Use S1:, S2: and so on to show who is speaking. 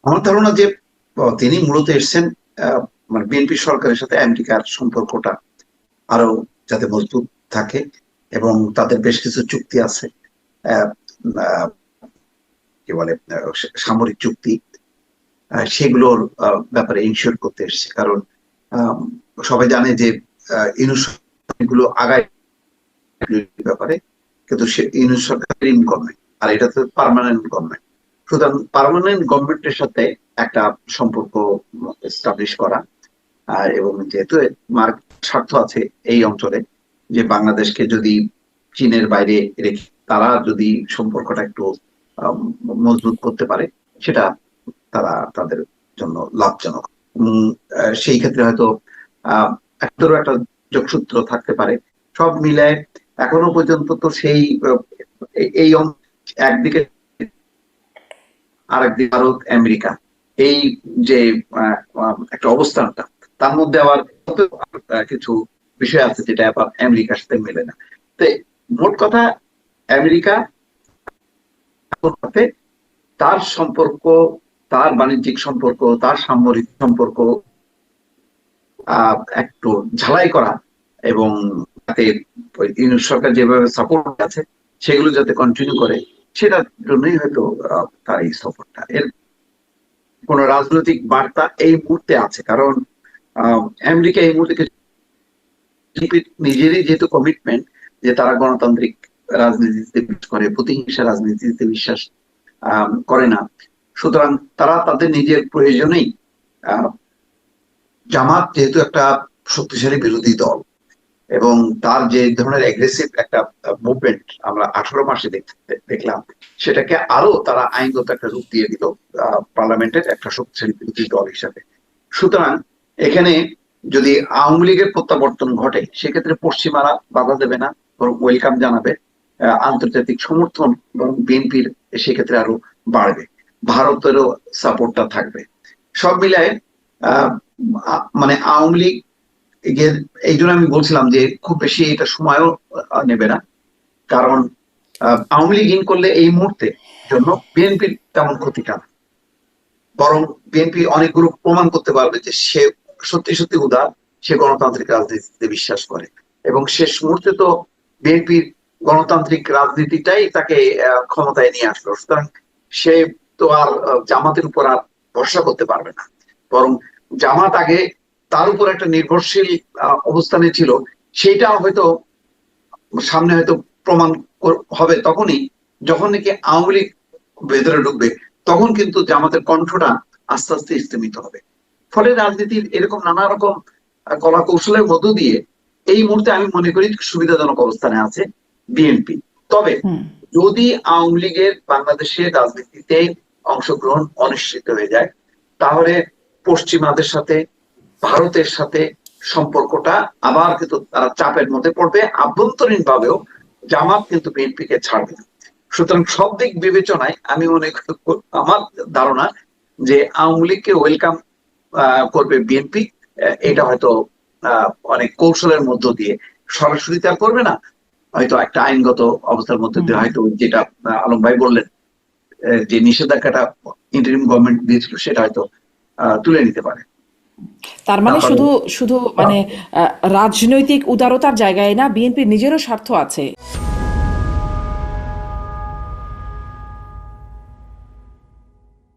S1: আমার ধারণা যে তিনি মূলত এসেছেন মানে বিএনপি সরকারের সাথে আমেরিকার সম্পর্কটা আরো যাতে মজবুত থাকে, এবং তাদের বেশ কিছু চুক্তি আছে, আহ, আহ, কি বলে সামরিক চুক্তি, সেগুলোর ব্যাপারে ইনশিওর করতে এসেছে। কারণ আহ, সবাই জানে যে ইউনুস গুলো আগায় ব্যাপারে, কিন্তু সে ইউনুস সরকার গভর্নমেন্ট, আর এটা তো পার্মানেন্ট গভর্নমেন্ট। সুতরাং পার্মানেন্ট গভর্নমেন্টের সাথে একটা সম্পর্ক এস্টাবলিশ করা, এবং যেহেতু স্বার্থ আছে এই অঞ্চলে, যে বাংলাদেশকে যদি চীনের বাইরে রেখে তারা যদি সম্পর্কটা একটু আম, মজবুত করতে পারে, সেটা তারা তাদের জন্য লাভজনক। সেই ক্ষেত্রে হয়তো একটা যোগসূত্র থাকতে পারে। সব মিলায় এখনো পর্যন্ত তো সেই একদিকে আরেকদিকে ভারত আমেরিকা, এই যে একটা অবস্থানটা, তার মধ্যে আবার কিছু বিষয় আছে যেটা আবার আমেরিকার সাথে মেলে না। তো মোট কথা, আমেরিকা সাথে তার সম্পর্ক, তার বাণিজ্যিক সম্পর্ক, তার সামরিক সম্পর্ক একটু ঝালাই করা, এবং তাতে ইউনিট সরকার যেভাবে সাপোর্ট আছে সেগুলো যাতে কন্টিনিউ করে, সেটার জন্যই হয়তো তার এই সফরটা। এর কোন রাজনৈতিক বার্তা এই মুহূর্তে আছে? কারণ আমেরিকা এই মুহূর্তে নিজেরই যেহেতু কমিটমেন্ট যে তারা গণতান্ত্রিক রাজনীতিতে বিশ্বাস করে, প্রতিহিংসা রাজনীতিতে বিশ্বাস করে না, সুতরাং তারা তাদের নিজের প্রয়োজনেই জামাত যেহেতু একটা শক্তিশালী বিরোধী দল, এবং তার যে ধরনের এগ্রেসিভ একটা মুভমেন্ট আমরা 18 মাসে দেখলাম, সেটাকে আরো তারা আইনগত একটা রূপ দিয়ে দিল পার্লামেন্টের একটা শক্তিশালী বিরোধী দল হিসাবে। সুতরাং এখানে যদি আওয়ামী লীগের প্রত্যাবর্তন ঘটে, সেক্ষেত্রে পশ্চিমারা বাধা দেবে না, বরং ওয়েলকাম জানাবে। আন্তর্জাতিক সমর্থন এবং বিএনপির সেক্ষেত্রে আরো বাড়বে, ভারতেরও সাপোর্টটা থাকবে। সব মিলায় মানে আওয়ামী লীগ, এই জন্য আমি বলছিলাম যে খুব বেশি এটা সময়ও নেবে না। কারণ আওয়ামী লীগ ইন করলে এই মুহূর্তে জন্য বিএনপির তেমন ক্ষতিটা না, বরং বিএনপি অনেকগুলো প্রমাণ করতে পারবে যে সে সত্যি সত্যি উদার, সে গণতান্ত্রিক রাজনীতিতে বিশ্বাস করে। এবং শেষ মুহূর্তে তো বিএনপির গণতান্ত্রিক রাজনীতিটাই তাকে ক্ষমতায় নিয়ে আসলো। সুতরাং সে তো আর জামাতের উপর আর ভরসা করতে পারবে না, বরং জামাত আগে তার উপর একটা নির্ভরশীল অবস্থানে ছিল, সেইটা হয়তো সামনে হয়তো প্রমাণ হবে তখনই, যখন নাকি আওয়ামী লীগ ভেতরে ঢুকবে, তখন কিন্তু জামাতের কণ্ঠটা আস্তে আস্তে স্থিমিত হবে। ফলে রাজনীতির এরকম নানা রকম কলা কৌশলের মধ্য দিয়ে এই মুহূর্তে আমি মনে করি সুবিধাজনক অবস্থানে আছে বিএনপি। তবে যদি আওয়ামী লীগের বাংলাদেশের রাজনীতিতে অংশগ্রহণ অনিশ্চিত হয়ে যায়, তাহলে পশ্চিমাদের সাথে, ভারতের সাথে সম্পর্কটা আবার কিন্তু তারা চাপের মধ্যে পড়বে। আভ্যন্তরীণ ভাবেও জামাত কিন্তু বিএনপিকে ছাড়বে না। সুতরাং সব দিক বিবেচনায় আমি মনে করি, আমার ধারণা যে আওয়ামী লীগকে ওয়েলকাম করবে বিএনপি। এটা হয়তো অনেক কৌশলের মধ্য দিয়ে, সরাসরি তার করবে না, হয়তো একটা আইনগত অবস্থার মধ্যে দিয়ে, হয়তো যেটা আলম ভাই বললেন যে নিষেধাজ্ঞাটা ইন্টারিম গভর্নমেন্ট দিয়েছিল, সেটা হয়তো তুলে নিতে পারে।
S2: তার মানে শুধু শুধু মানে রাজনৈতিক উদারতার জায়গায় না, বিএনপির নিজেরও স্বার্থ আছে।